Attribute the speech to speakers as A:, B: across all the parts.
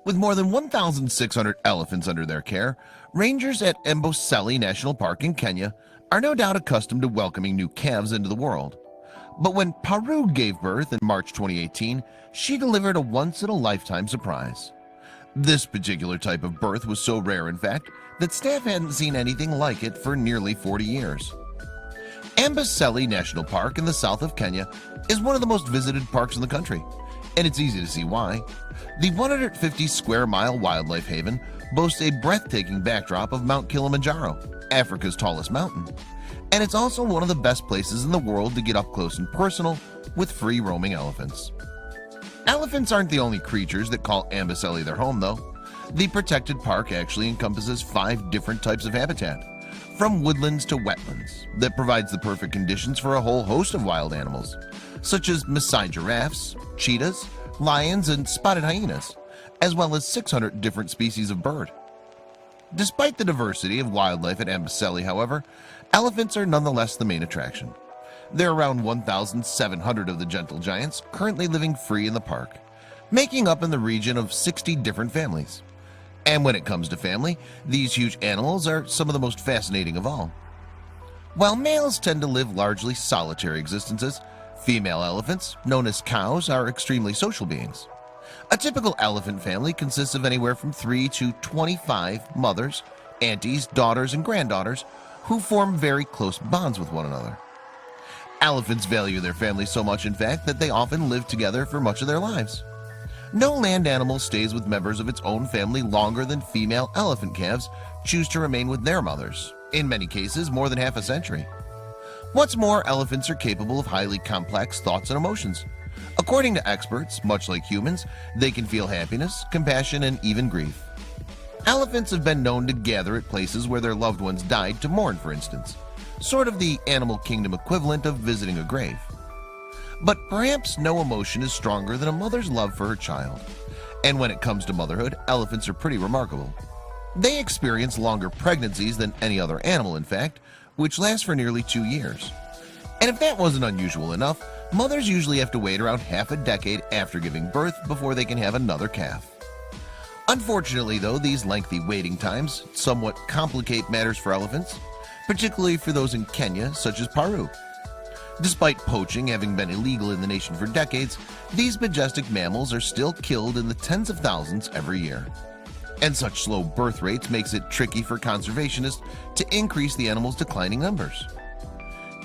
A: With more than 1,600 elephants under their care, rangers at Amboseli National Park in Kenya are no doubt accustomed to welcoming new calves into the world. But when Paru gave birth in March 2018, she delivered a once-in-a-lifetime surprise. This particular type of birth was so rare, in fact, that staff hadn't seen anything like it for nearly 40 years. Amboseli National Park in the south of Kenya is one of the most visited parks in the country, and it's easy to see why. The 150-square-mile wildlife haven boasts a breathtaking backdrop of Mount Kilimanjaro, Africa's tallest mountain, and it's also one of the best places in the world to get up close and personal with free-roaming elephants. Elephants aren't the only creatures that call Amboseli their home, though. The protected park actually encompasses 5 different types of habitat, from woodlands to wetlands, that provides the perfect conditions for a whole host of wild animals, such as Maasai giraffes, cheetahs, lions, and spotted hyenas, as well as 600 different species of bird. Despite the diversity of wildlife at Amboseli, however, elephants are nonetheless the main attraction. There are around 1,700 of the gentle giants currently living free in the park, making up in the region of 60 different families. And when it comes to family, these huge animals are some of the most fascinating of all. While males tend to live largely solitary existences, female elephants, known as cows, are extremely social beings. A typical elephant family consists of anywhere from 3 to 25 mothers, aunties, daughters, and granddaughters who form very close bonds with one another. Elephants value their family so much, in fact, that they often live together for much of their lives. No land animal stays with members of its own family longer than female elephant calves choose to remain with their mothers, in many cases more than half a century. What's more, elephants are capable of highly complex thoughts and emotions. According to experts, much like humans, they can feel happiness, compassion, and even grief. Elephants have been known to gather at places where their loved ones died to mourn, for instance, sort of the animal kingdom equivalent of visiting a grave. But perhaps no emotion is stronger than a mother's love for her child. And when it comes to motherhood, elephants are pretty remarkable. They experience longer pregnancies than any other animal, in fact, which lasts for nearly 2 years. And if that wasn't unusual enough, mothers usually have to wait around half a decade after giving birth before they can have another calf. Unfortunately, though, these lengthy waiting times somewhat complicate matters for elephants, particularly for those in Kenya, such as Paru. Despite poaching having been illegal in the nation for decades, these majestic mammals are still killed in the tens of thousands every year. And such slow birth rates makes it tricky for conservationists to increase the animals' declining numbers.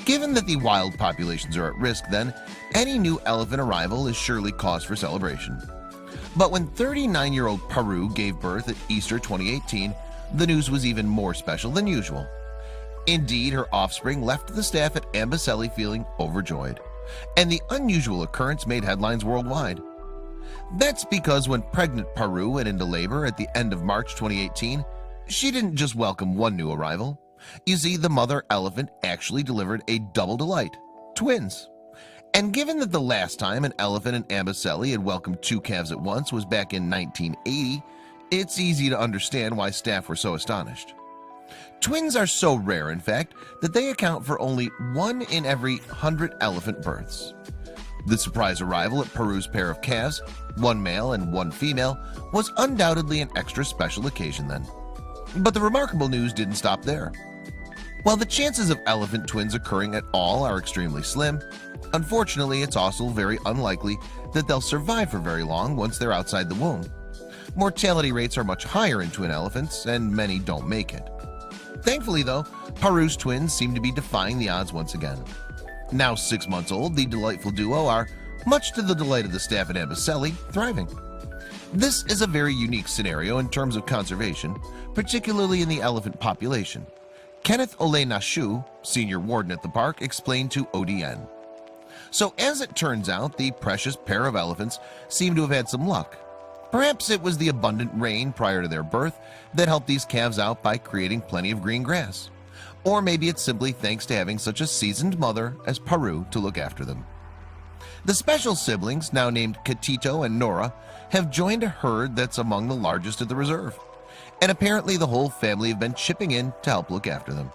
A: Given that the wild populations are at risk, then, any new elephant arrival is surely cause for celebration. But when 39-year-old Paru gave birth at Easter 2018, the news was even more special than usual. Indeed, her offspring left the staff at Amboseli feeling overjoyed, and the unusual occurrence made headlines worldwide. That's because when pregnant Paru went into labor at the end of March 2018, she didn't just welcome one new arrival. You see, the mother elephant actually delivered a double delight, twins. And given that the last time an elephant in Amboseli had welcomed 2 calves at once was back in 1980, it's easy to understand why staff were so astonished. Twins are so rare, in fact, that they account for only 1 in every 100 elephant births. The surprise arrival at Paru's pair of calves, 1 male and 1 female, was undoubtedly an extra special occasion then. But the remarkable news didn't stop there. While the chances of elephant twins occurring at all are extremely slim, unfortunately it's also very unlikely that they'll survive for very long once they're outside the womb. Mortality rates are much higher in twin elephants, and many don't make it. Thankfully, though, Paru's twins seem to be defying the odds once again. Now 6 months old, the delightful duo are, much to the delight of the staff at Amboseli, thriving. This is a very unique scenario in terms of conservation, particularly in the elephant population. Kenneth Ole Nashu, senior warden at the park, explained to ODN. So as it turns out, the precious pair of elephants seem to have had some luck. Perhaps it was the abundant rain prior to their birth that helped these calves out by creating plenty of green grass. Or maybe it's simply thanks to having such a seasoned mother as Paru to look after them. The special siblings, now named Katito and Nora, have joined a herd that's among the largest at the reserve. And apparently the whole family have been chipping in to help look after them.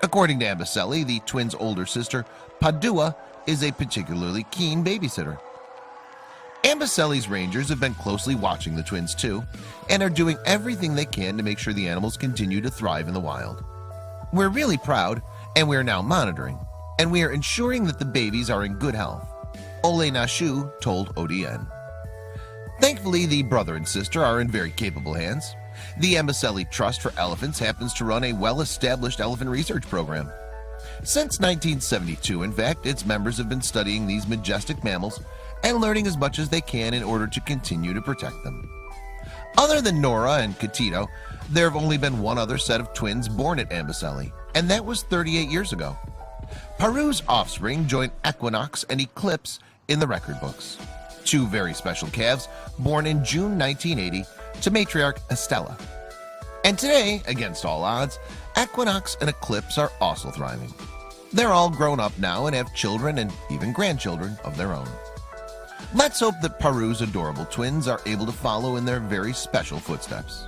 A: According to Amboseli, the twins' older sister, Padua, is a particularly keen babysitter. Amboseli's rangers have been closely watching the twins too, and are doing everything they can to make sure the animals continue to thrive in the wild. We're really proud, and we are now monitoring, and we are ensuring that the babies are in good health, Ole Nashu told ODN. Thankfully, the brother and sister are in very capable hands. The Amboseli Trust for Elephants happens to run a well-established elephant research program. Since 1972, in fact, its members have been studying these majestic mammals and learning as much as they can in order to continue to protect them. Other than Nora and Katito, there have only been one other set of twins born at Amboseli, and that was 38 years ago. Paru's offspring joined Equinox and Eclipse in the record books, two very special calves born in June 1980 to matriarch Estella. And today, against all odds, Equinox and Eclipse are also thriving. They're all grown up now and have children and even grandchildren of their own. Let's hope that Paru's adorable twins are able to follow in their very special footsteps.